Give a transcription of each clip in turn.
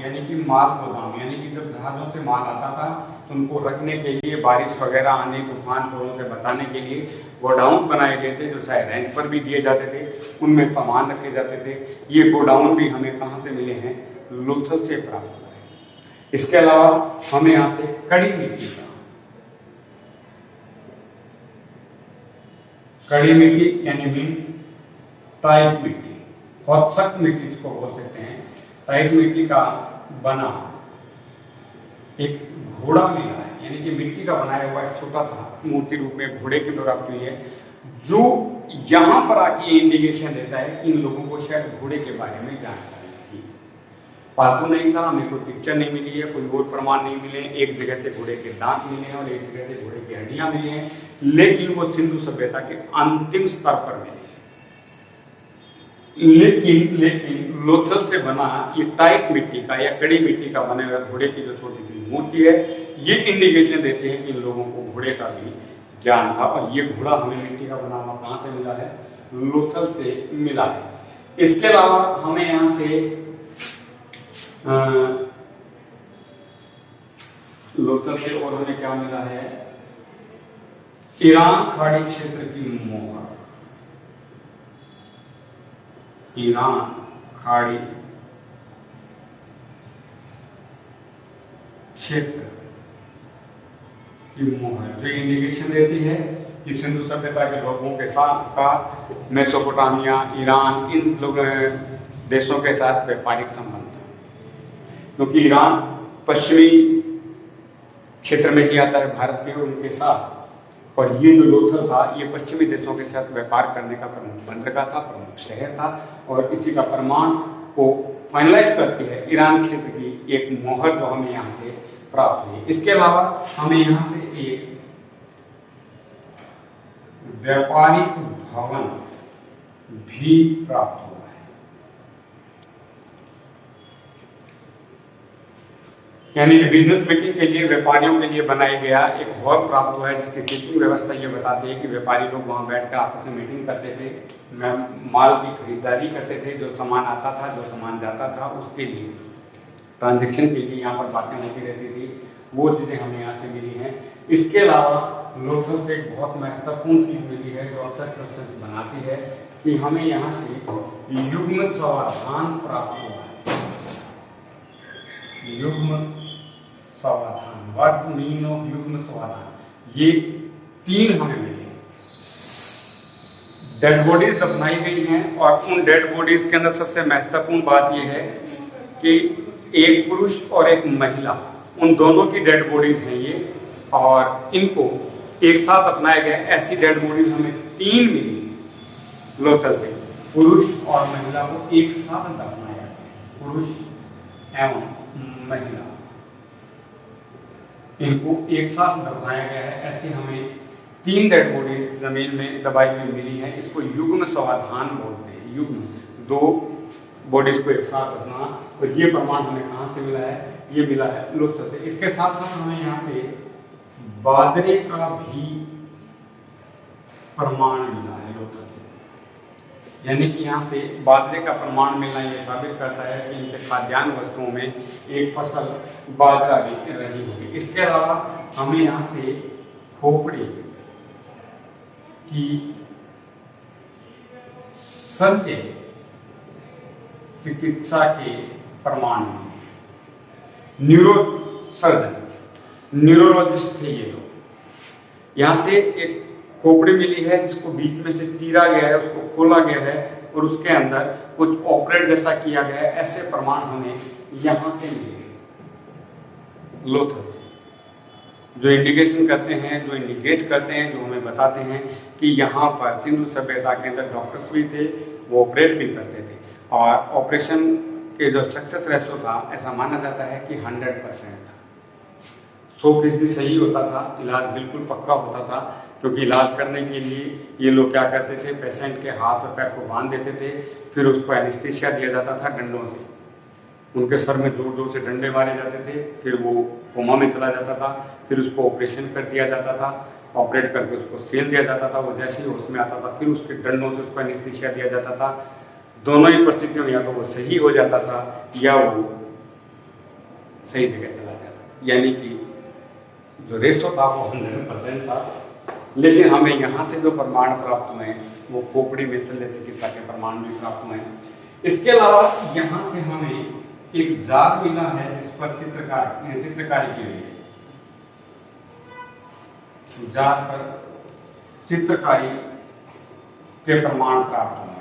यानी कि माल गोदाम, यानी कि जब जहाज़ों से माल आता था तो उनको रखने के लिए, बारिश वगैरह आने तूफान फोड़ों से बचाने के लिए गोडाउन बनाए गए थे, जो शायद रेंट पर भी दिए जाते थे, उनमें सामान रखे जाते थे। ये गोडाउन भी हमें कहाँ से मिले हैं? लोथल से प्राप्त हुआ है। इसके अलावा हमें यहाँ से कड़ी मिट्टी का, कड़ी मिट्टी यानी मीन्स टाइट मिट्टी, बहुत सख्त मिट्टी इसको बोल सकते हैं, टाइट मिट्टी का बना एक घोड़ा मिला है, यानी कि मिट्टी का बनाया हुआ एक छोटा सा मूर्ति रूप में घोड़े की तरह हुई है, जो यहाँ पर आके इंडिकेशन देता है कि इन लोगों को शायद घोड़े के बारे में जानकारी थी। पालतू नहीं था, हमें कोई पिक्चर नहीं मिली है, कोई और प्रमाण नहीं मिले। एक जगह से घोड़े के दांत मिले हैं और एक जगह से घोड़े की हड्डियां मिली हैं, लेकिन वो सिंधु सभ्यता के अंतिम स्तर पर मिली। लेकिन लोथल से बना ये टाइट मिट्टी का या कड़ी मिट्टी का बने हुआ घोड़े की जो छोटी सी मूर्ति है, ये इंडिकेशन देते हैं कि इन लोगों को घोड़े का भी ज्ञान था। और ये घोड़ा हमें मिट्टी का बना हुआ कहाँ से मिला है? लोथल से मिला है। इसके अलावा हमें यहाँ से लोथल से और हमें क्या मिला है? ईरान खाड़ी क्षेत्र की मोहर, ईरान खाड़ी क्षेत्र की मोहर, जो इंडिकेशन देती है कि सिंधु सभ्यता के लोगों के साथ का मेसोपोटामिया, ईरान, इन लोग देशों के साथ व्यापारिक संबंध था, क्योंकि ईरान पश्चिमी क्षेत्र में ही आता है भारत के, उनके साथ। और ये जो लोथल था, ये पश्चिमी देशों के साथ व्यापार करने का प्रमुख बंदरगाह था, प्रमुख शहर था, और इसी का प्रमाण को फाइनलाइज करती है ईरान क्षेत्र की एक मोहर जो हमें यहाँ से प्राप्त हुई। इसके अलावा हमें यहाँ से एक व्यापारिक भवन भी प्राप्त हुआ है, यानी कि बिजनेस मीटिंग के लिए, व्यापारियों के लिए बनाया गया एक हॉल प्राप्त हुआ है, जिसकी सीटिंग व्यवस्था ये बताती है कि व्यापारी लोग वहाँ बैठकर आपस में मीटिंग करते थे, माल की खरीदारी करते थे, जो सामान आता था, जो सामान जाता था, उसके लिए ट्रांजैक्शन के लिए यहाँ पर बातें होती रहती थी। वो चीज़ें हमें यहाँ से मिली हैं। इसके अलावा लोथल से एक बहुत महत्वपूर्ण चीज़ मिली है, जो अक्सर क्वेश्चन बनाती है, कि हमें यहाँ से युग्म समाधान प्राप्त हुआ है। युग्म समाधान, व्हाट मीन ऑफ युग्म समाधान, ये 3 हमें मिले। डेड बॉडीज दफनाई गई हैं, और उन डेड बॉडीज के अंदर सबसे महत्वपूर्ण बात यह है कि एक पुरुष और एक महिला, उन दोनों की डेड बॉडीज हैं ये, और इनको एक साथ दफनाया गया। ऐसी डेड बॉडीज हमें 3 मिली लोथल से, पुरुष और महिला को एक साथ दफनाया गया, पुरुष एवं महिला, इनको एक साथ दफनाया गया है। ऐसे हमें 3 डेड बॉडीज जमीन में दबाई हुई मिली है। इसको युग्म समाधान बोलते हैं। युग्म, 2 बॉडीज को एक साथ रखना। तो ये प्रमाण हमें कहाँ से मिला है? ये मिला है लोथल से। इसके साथ साथ हमें यहाँ से बाजरे का भी प्रमाण मिला है लोथल से, यानी कि यहाँ से बाजरे का प्रमाण मिलना ये साबित करता है कि इनके खाद्यान्न वस्तुओं में एक फसल बाजरा भी रही होगी। इसके अलावा हमें यहाँ से खोपड़ी की शल्य चिकित्सा के प्रमाण, न्यूरो सर्जन, न्यूरोलॉजिस्ट थे ये लोग। यहाँ से एक खोपड़ी मिली है, जिसको बीच में से चीरा गया है, उसको खोला गया है, और उसके अंदर कुछ ऑपरेट जैसा किया गया है। ऐसे प्रमाण हमें यहाँ से मिले लोथल से, जो इंडिकेशन करते हैं, जो इंडिकेट करते हैं, जो हमें बताते हैं कि यहाँ पर सिंधु सभ्यता के अंदर डॉक्टर्स भी थे, वो ऑपरेट भी करते थे, और ऑपरेशन के जो सक्सेस रेशो था, ऐसा माना जाता है कि 100% था, 100% सही होता था, इलाज बिल्कुल पक्का होता था। क्योंकि इलाज करने के लिए ये लोग क्या करते थे, पेशेंट के हाथ और पैर को बांध देते थे, फिर उसको एनेस्थीसिया दिया जाता था डंडों से, उनके सर में जोर जोर से डंडे मारे जाते थे, फिर वो कोमा में चला जाता था, फिर उसको ऑपरेशन कर दिया जाता था, ऑपरेट करके उसको सेल दिया जाता था, वो जैसे ही होश में आता था, फिर उसके डंडों से उसको एनेस्थीसिया दिया जाता था। दोनों ही परिस्थितियों में या तो वो सही हो जाता था या वो सही जगह चला जाता, यानी कि जो रेशो था वो 100% था। लेकिन हमें यहाँ से जो प्रमाण प्राप्त हुए हैं वो खोपड़ी में शल्य चिकित्सा के प्रमाण भी प्राप्त हुए हैं। इसके अलावा यहाँ से हमें एक जार मिला है जिस पर चित्रकारी की हुई है, जार पर चित्रकारी के प्रमाण प्राप्त हुए हैं।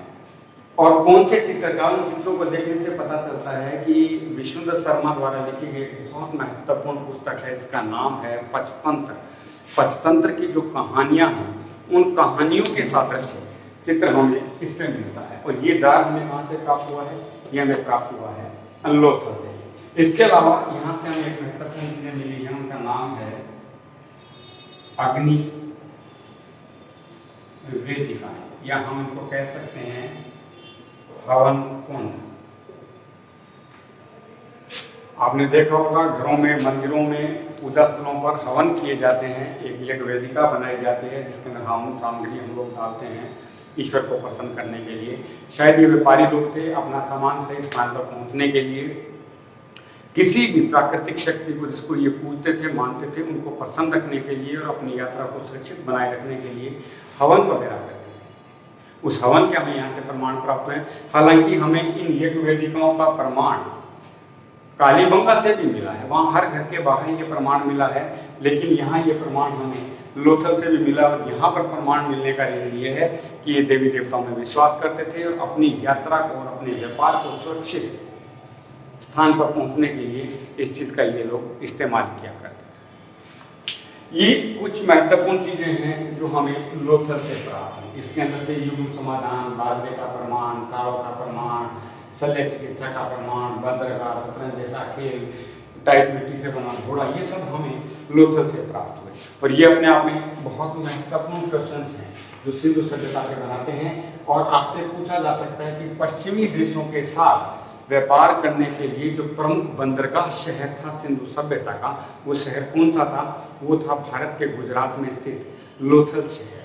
और कौन से चित्रकार, उन चित्रों को देखने से पता चलता है कि विष्णुदत्त शर्मा द्वारा लिखी गई बहुत महत्वपूर्ण पुस्तक है जिसका नाम है पंचतंत्र। पंचतंत्र की जो कहानियां हैं उन कहानियों के सादृश्य चित्र हमें इसमें मिलता है। और ये जार हमें कहाँ से प्राप्त हुआ है? ये हमें प्राप्त हुआ है लोथल से। इसके अलावा यहाँ से हमें एक महत्वपूर्ण चीजें मिली है, उनका नाम है अग्नि वेदिका, या हम इनको कह सकते हैं हवन कुंड। आपने देखा होगा घरों में, मंदिरों में, पूजा स्थलों पर हवन किए जाते हैं, एक यज्ञ वेदिका बनाई जाती है जिसके अंदर हवन सामग्री हम लोग डालते हैं ईश्वर को प्रसन्न करने के लिए। शायद ये व्यापारी लोग थे, अपना सामान सही स्थान पर पहुंचने के लिए किसी भी प्राकृतिक शक्ति को जिसको ये पूजते थे, मानते थे, उनको प्रसन्न रखने के लिए और अपनी यात्रा को सुरक्षित बनाए रखने के लिए हवन वगैरह करते थे। उस हवन के हमें यहाँ से प्रमाण प्राप्त हुए। हालांकि हमें इन यज्ञ वेदिकाओं का प्रमाण कालीबंगा से भी मिला है, वहाँ हर घर के बाहर ये प्रमाण मिला है, लेकिन यहाँ ये प्रमाण हमें लोथल से भी मिला। और यहाँ पर प्रमाण मिलने का रीजन ये है कि ये देवी देवताओं में विश्वास करते थे और अपनी यात्रा को और अपने व्यापार को सुरक्षित स्थान पर पहुंचने के लिए इस चीज का ये लोग इस्तेमाल किया करते थे। ये कुछ महत्वपूर्ण चीजें हैं जो हमें लोथल से प्राप्त हैं। इसके अंदर से युग्म समाधान, बाजरे का प्रमाण, चावल का प्रमाण, शल्य चिकित्सा का प्रमाण, बंदरगाह, शतरंज जैसा खेल, टाइट मिट्टी से बना घोड़ा, ये सब हमें लोथल से प्राप्त हुए। और ये अपने आप में बहुत महत्वपूर्ण क्वेश्चन हैं जो सिंधु सभ्यता के बनाते हैं। और आपसे पूछा जा सकता है कि पश्चिमी देशों के साथ व्यापार करने के लिए जो प्रमुख बंदरगाह शहर था सिंधु सभ्यता का, वो शहर कौन सा था? वो था भारत के गुजरात में स्थित लोथल शहर।